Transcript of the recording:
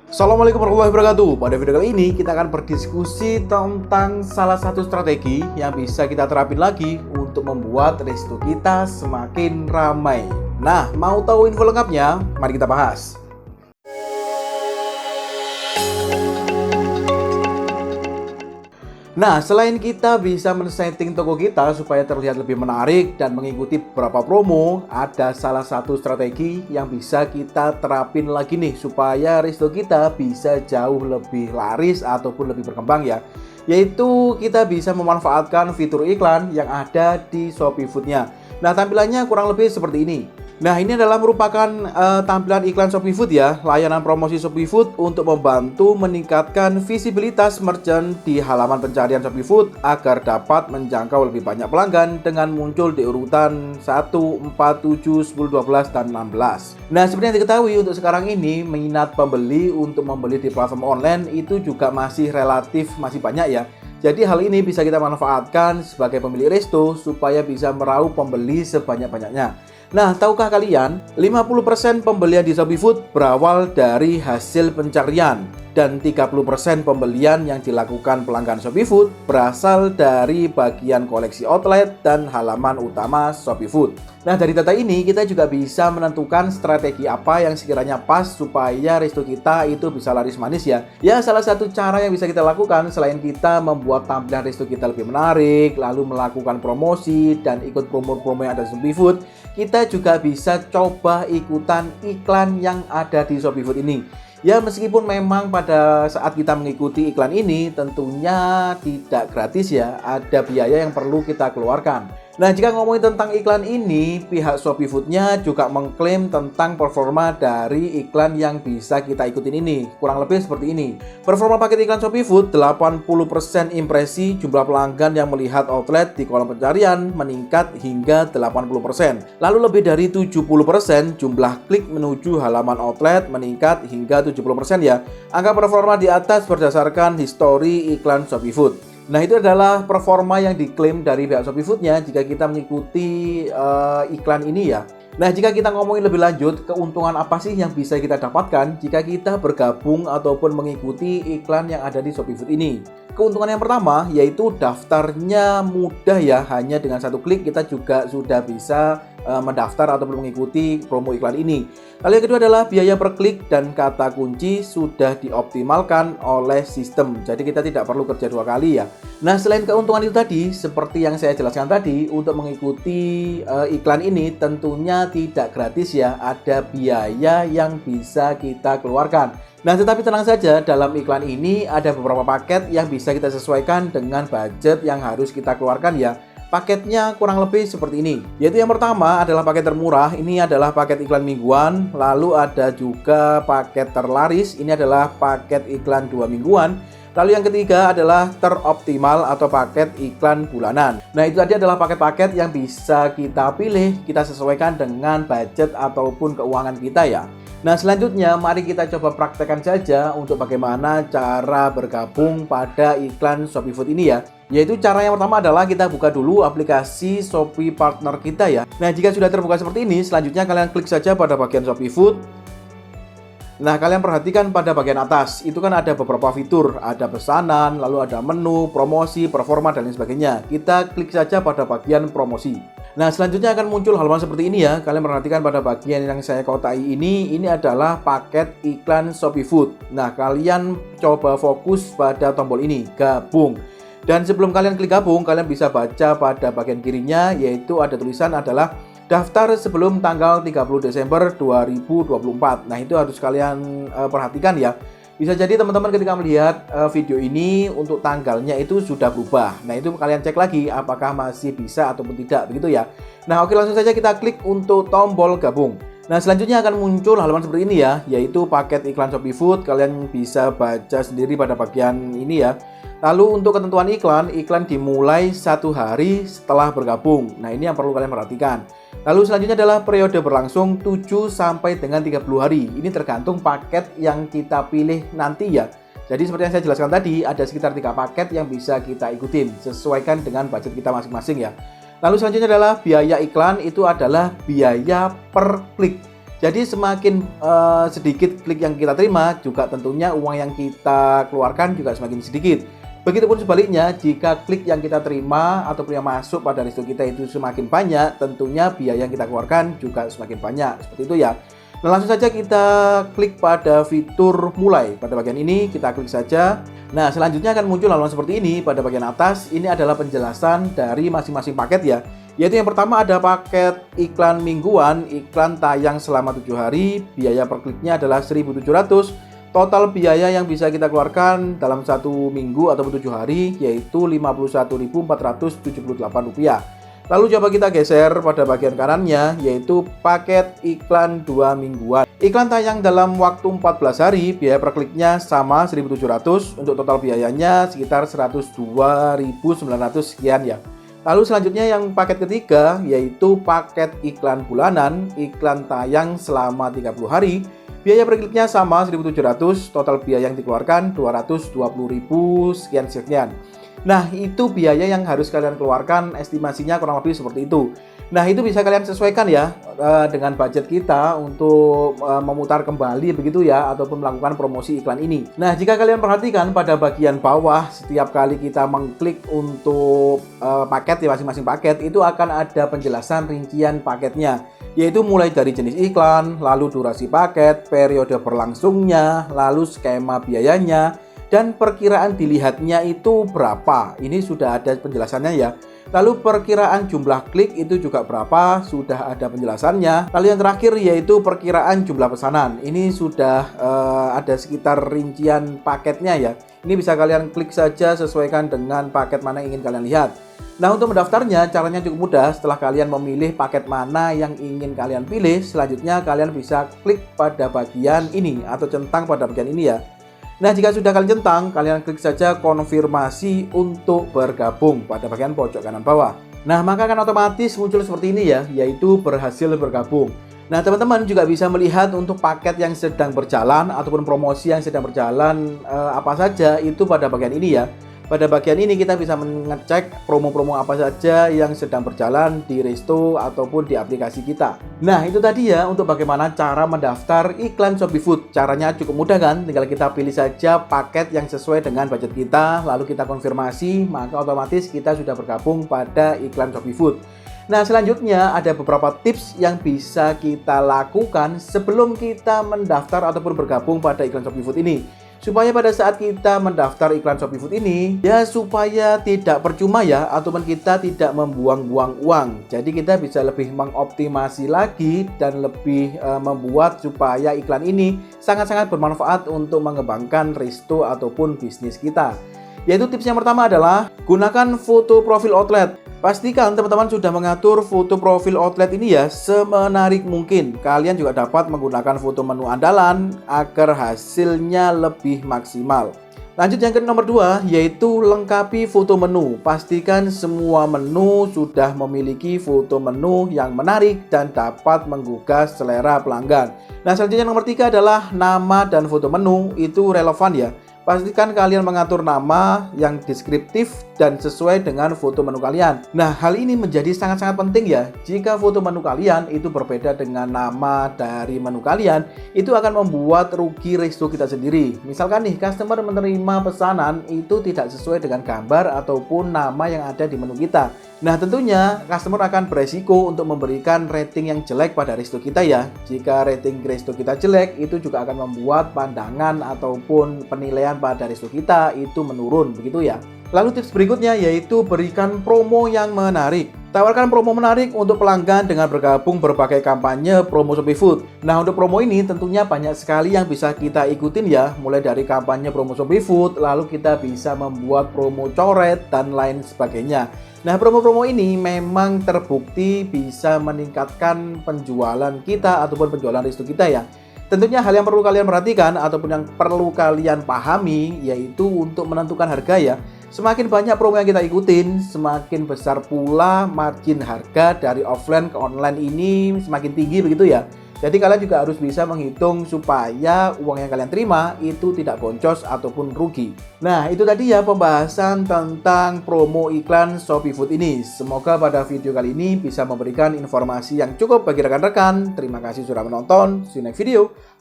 Assalamualaikum warahmatullahi wabarakatuh. Pada video kali ini kita akan berdiskusi tentang salah satu strategi yang bisa kita terapin lagi untuk membuat resto kita semakin ramai. Nah, mau tahu info lengkapnya? Mari kita bahas. Nah, selain kita bisa men-setting toko kita supaya terlihat lebih menarik dan mengikuti beberapa promo, ada salah satu strategi yang bisa kita terapin lagi nih supaya resto kita bisa jauh lebih laris ataupun lebih berkembang ya. Yaitu kita bisa memanfaatkan fitur iklan yang ada di Shopee Food-nya. Nah, tampilannya kurang lebih seperti ini. Nah, ini adalah merupakan tampilan iklan Shopee Food ya, layanan promosi Shopee Food untuk membantu meningkatkan visibilitas merchant di halaman pencarian Shopee Food agar dapat menjangkau lebih banyak pelanggan dengan muncul di urutan 1, 4, 7, 10, 12, dan 16. Nah, seperti yang diketahui untuk sekarang ini minat pembeli untuk membeli di platform online itu juga masih masih banyak ya. Jadi hal ini bisa kita manfaatkan sebagai pemilik resto supaya bisa meraup pembeli sebanyak-banyaknya. Nah, tahukah kalian, 50% pembelian di Shopee Food berawal dari hasil pencarian dan 30% pembelian yang dilakukan pelanggan Shopee Food berasal dari bagian koleksi outlet dan halaman utama Shopee Food. Nah, dari data ini kita juga bisa menentukan strategi apa yang sekiranya pas supaya resto kita itu bisa laris manis ya. Ya, salah satu cara yang bisa kita lakukan selain kita membuat tampilan resto kita lebih menarik, lalu melakukan promosi dan ikut promo-promo yang ada di Shopee Food, kita juga bisa coba ikutan iklan yang ada di Shopee Food ini. Ya, meskipun memang pada saat kita mengikuti iklan ini tentunya tidak gratis ya, ada biaya yang perlu kita keluarkan. Nah, jika ngomongin tentang iklan ini, pihak Shopee Food-nya juga mengklaim tentang performa dari iklan yang bisa kita ikutin ini. Kurang lebih seperti ini. Performa paket iklan Shopee Food, 80% impresi jumlah pelanggan yang melihat outlet di kolom pencarian meningkat hingga 80%. Lalu lebih dari 70% jumlah klik menuju halaman outlet meningkat hingga 70% ya. Angka performa di atas berdasarkan histori iklan Shopee Food. Nah, itu adalah performa yang diklaim dari pihak Shopee Food-nya jika kita mengikuti iklan ini ya. Nah, jika kita ngomongin lebih lanjut, keuntungan apa sih yang bisa kita dapatkan jika kita bergabung ataupun mengikuti iklan yang ada di Shopee Food ini? Keuntungan yang pertama yaitu daftarnya mudah ya, hanya dengan satu klik kita juga sudah bisa mendaftar ataupun mengikuti promo iklan ini. Lalu yang kedua adalah biaya per klik dan kata kunci sudah dioptimalkan oleh sistem. Jadi kita tidak perlu kerja dua kali ya. Nah, selain keuntungan itu tadi, seperti yang saya jelaskan tadi, untuk mengikuti iklan ini tentunya tidak gratis ya. Ada biaya yang bisa kita keluarkan. Nah, tetapi tenang saja, dalam iklan ini ada beberapa paket yang bisa kita sesuaikan dengan budget yang harus kita keluarkan ya. Paketnya kurang lebih seperti ini. Yaitu yang pertama adalah paket termurah, ini adalah paket iklan mingguan. Lalu ada juga paket terlaris, ini adalah paket iklan 2 mingguan. Lalu yang ketiga adalah teroptimal atau paket iklan bulanan. Nah, itu tadi adalah paket-paket yang bisa kita pilih, kita sesuaikan dengan budget ataupun keuangan kita ya. Nah, selanjutnya mari kita coba praktekkan saja untuk bagaimana cara bergabung pada iklan Shopee Food ini ya. Yaitu cara yang pertama adalah kita buka dulu aplikasi Shopee Partner kita ya. Nah, jika sudah terbuka seperti ini, selanjutnya kalian klik saja pada bagian Shopee Food. Nah, kalian perhatikan pada bagian atas, itu kan ada beberapa fitur, ada pesanan, lalu ada menu, promosi, performa, dan lain sebagainya. Kita klik saja pada bagian promosi. Nah, selanjutnya akan muncul halaman seperti ini ya. Kalian perhatikan pada bagian yang saya kotai ini adalah paket iklan Shopee Food. Nah, kalian coba fokus pada tombol ini, gabung. Dan sebelum kalian klik gabung, kalian bisa baca pada bagian kirinya, yaitu ada tulisan adalah daftar sebelum tanggal 30 Desember 2024. Nah, itu harus kalian perhatikan ya. Bisa jadi teman-teman ketika melihat video ini untuk tanggalnya itu sudah berubah. Nah, itu kalian cek lagi apakah masih bisa ataupun tidak, begitu ya. Nah, oke, langsung saja kita klik untuk tombol gabung. Nah, selanjutnya akan muncul halaman seperti ini ya, yaitu paket iklan Shopee Food. Kalian bisa baca sendiri pada bagian ini ya. Lalu untuk ketentuan iklan dimulai 1 hari setelah bergabung. Nah, ini yang perlu kalian perhatikan. Lalu selanjutnya adalah periode berlangsung 7 sampai dengan 30 hari. Ini tergantung paket yang kita pilih nanti ya. Jadi seperti yang saya jelaskan tadi, ada sekitar 3 paket yang bisa kita ikutin, sesuaikan dengan budget kita masing-masing ya. Lalu selanjutnya adalah biaya iklan, itu adalah biaya per klik. Jadi semakin sedikit klik yang kita terima, juga tentunya uang yang kita keluarkan juga semakin sedikit. Begitupun sebaliknya, jika klik yang kita terima ataupun yang masuk pada resto kita itu semakin banyak, tentunya biaya yang kita keluarkan juga semakin banyak. Seperti itu ya. Nah, langsung saja kita klik pada fitur mulai. Pada bagian ini kita klik saja. Nah, selanjutnya akan muncul halaman seperti ini. Pada bagian atas ini adalah penjelasan dari masing-masing paket ya. Yaitu yang pertama ada paket iklan mingguan, iklan tayang selama 7 hari, biaya per kliknya adalah 1.700. Total biaya yang bisa kita keluarkan dalam 1 minggu atau 7 hari yaitu Rp51.478. Lalu coba kita geser pada bagian kanannya, yaitu paket iklan 2 mingguan. Iklan tayang dalam waktu 14 hari, biaya per kliknya sama 1.700, untuk total biayanya sekitar 102.900 sekian ya. Lalu selanjutnya yang paket ketiga, yaitu paket iklan bulanan, iklan tayang selama 30 hari, biaya per kliknya sama 1.700, total biaya yang dikeluarkan 220.000 sekian. Nah, itu biaya yang harus kalian keluarkan, estimasinya kurang lebih seperti itu. Nah, itu bisa kalian sesuaikan ya dengan budget kita untuk memutar kembali begitu ya, ataupun melakukan promosi iklan ini. Nah, jika kalian perhatikan pada bagian bawah, setiap kali kita mengklik untuk paket ya, masing-masing paket itu akan ada penjelasan rincian paketnya, yaitu mulai dari jenis iklan, lalu durasi paket, periode berlangsungnya, lalu skema biayanya, dan perkiraan dilihatnya itu berapa. Ini sudah ada penjelasannya ya. Lalu perkiraan jumlah klik itu juga berapa, sudah ada penjelasannya. Lalu yang terakhir yaitu perkiraan jumlah pesanan. Ini sudah ada sekitar rincian paketnya ya. Ini bisa kalian klik saja sesuaikan dengan paket mana yang ingin kalian lihat. Nah, untuk mendaftarnya caranya cukup mudah. Setelah kalian memilih paket mana yang ingin kalian pilih, selanjutnya kalian bisa klik pada bagian ini atau centang pada bagian ini ya. Nah, jika sudah kalian centang, kalian klik saja konfirmasi untuk bergabung pada bagian pojok kanan bawah. Nah, maka akan otomatis muncul seperti ini ya, yaitu berhasil bergabung. Nah, teman-teman juga bisa melihat untuk paket yang sedang berjalan ataupun promosi yang sedang berjalan apa saja itu pada bagian ini ya. Pada bagian ini kita bisa mengecek promo-promo apa saja yang sedang berjalan di resto ataupun di aplikasi kita. Nah, itu tadi ya untuk bagaimana cara mendaftar iklan Shopee Food. Caranya cukup mudah kan? Tinggal kita pilih saja paket yang sesuai dengan budget kita, lalu kita konfirmasi, maka otomatis kita sudah bergabung pada iklan Shopee Food. Nah, selanjutnya ada beberapa tips yang bisa kita lakukan sebelum kita mendaftar ataupun bergabung pada iklan Shopee Food ini. Supaya pada saat kita mendaftar iklan Shopee Food ini, ya supaya tidak percuma ya, ataupun kita tidak membuang-buang uang. Jadi kita bisa lebih mengoptimasi lagi dan lebih membuat supaya iklan ini sangat-sangat bermanfaat untuk mengembangkan resto ataupun bisnis kita. Yaitu tips yang pertama adalah gunakan foto profil outlet. Pastikan teman-teman sudah mengatur foto profil outlet ini ya semenarik mungkin. Kalian juga dapat menggunakan foto menu andalan agar hasilnya lebih maksimal. Lanjut yang ke nomor 2, yaitu lengkapi foto menu. Pastikan semua menu sudah memiliki foto menu yang menarik dan dapat menggugah selera pelanggan. Nah, selanjutnya nomor 3 adalah nama dan foto menu itu relevan ya. Pastikan kalian mengatur nama yang deskriptif dan sesuai dengan foto menu kalian. Nah, hal ini menjadi sangat-sangat penting ya. Jika foto menu kalian itu berbeda dengan nama dari menu kalian, itu akan membuat rugi resto kita sendiri. Misalkan nih, customer menerima pesanan itu tidak sesuai dengan gambar ataupun nama yang ada di menu kita. Nah, tentunya customer akan beresiko untuk memberikan rating yang jelek pada resto kita ya. Jika rating resto kita jelek, itu juga akan membuat pandangan ataupun penilaian pada resto kita itu menurun, begitu ya. Lalu tips berikutnya yaitu berikan promo yang menarik. Tawarkan promo menarik untuk pelanggan dengan bergabung berbagai kampanye promo Shopee Food. Nah, untuk promo ini tentunya banyak sekali yang bisa kita ikutin ya. Mulai dari kampanye promo Shopee Food, lalu kita bisa membuat promo coret dan lain sebagainya. Nah, promo-promo ini memang terbukti bisa meningkatkan penjualan kita ataupun penjualan resto kita ya. Tentunya hal yang perlu kalian perhatikan ataupun yang perlu kalian pahami yaitu untuk menentukan harga ya. Semakin banyak promo yang kita ikutin, semakin besar pula margin harga dari offline ke online ini semakin tinggi begitu ya. Jadi kalian juga harus bisa menghitung supaya uang yang kalian terima itu tidak boncos ataupun rugi. Nah, itu tadi ya pembahasan tentang promo iklan Shopee Food ini. Semoga pada video kali ini bisa memberikan informasi yang cukup bagi rekan-rekan. Terima kasih sudah menonton. See you next video.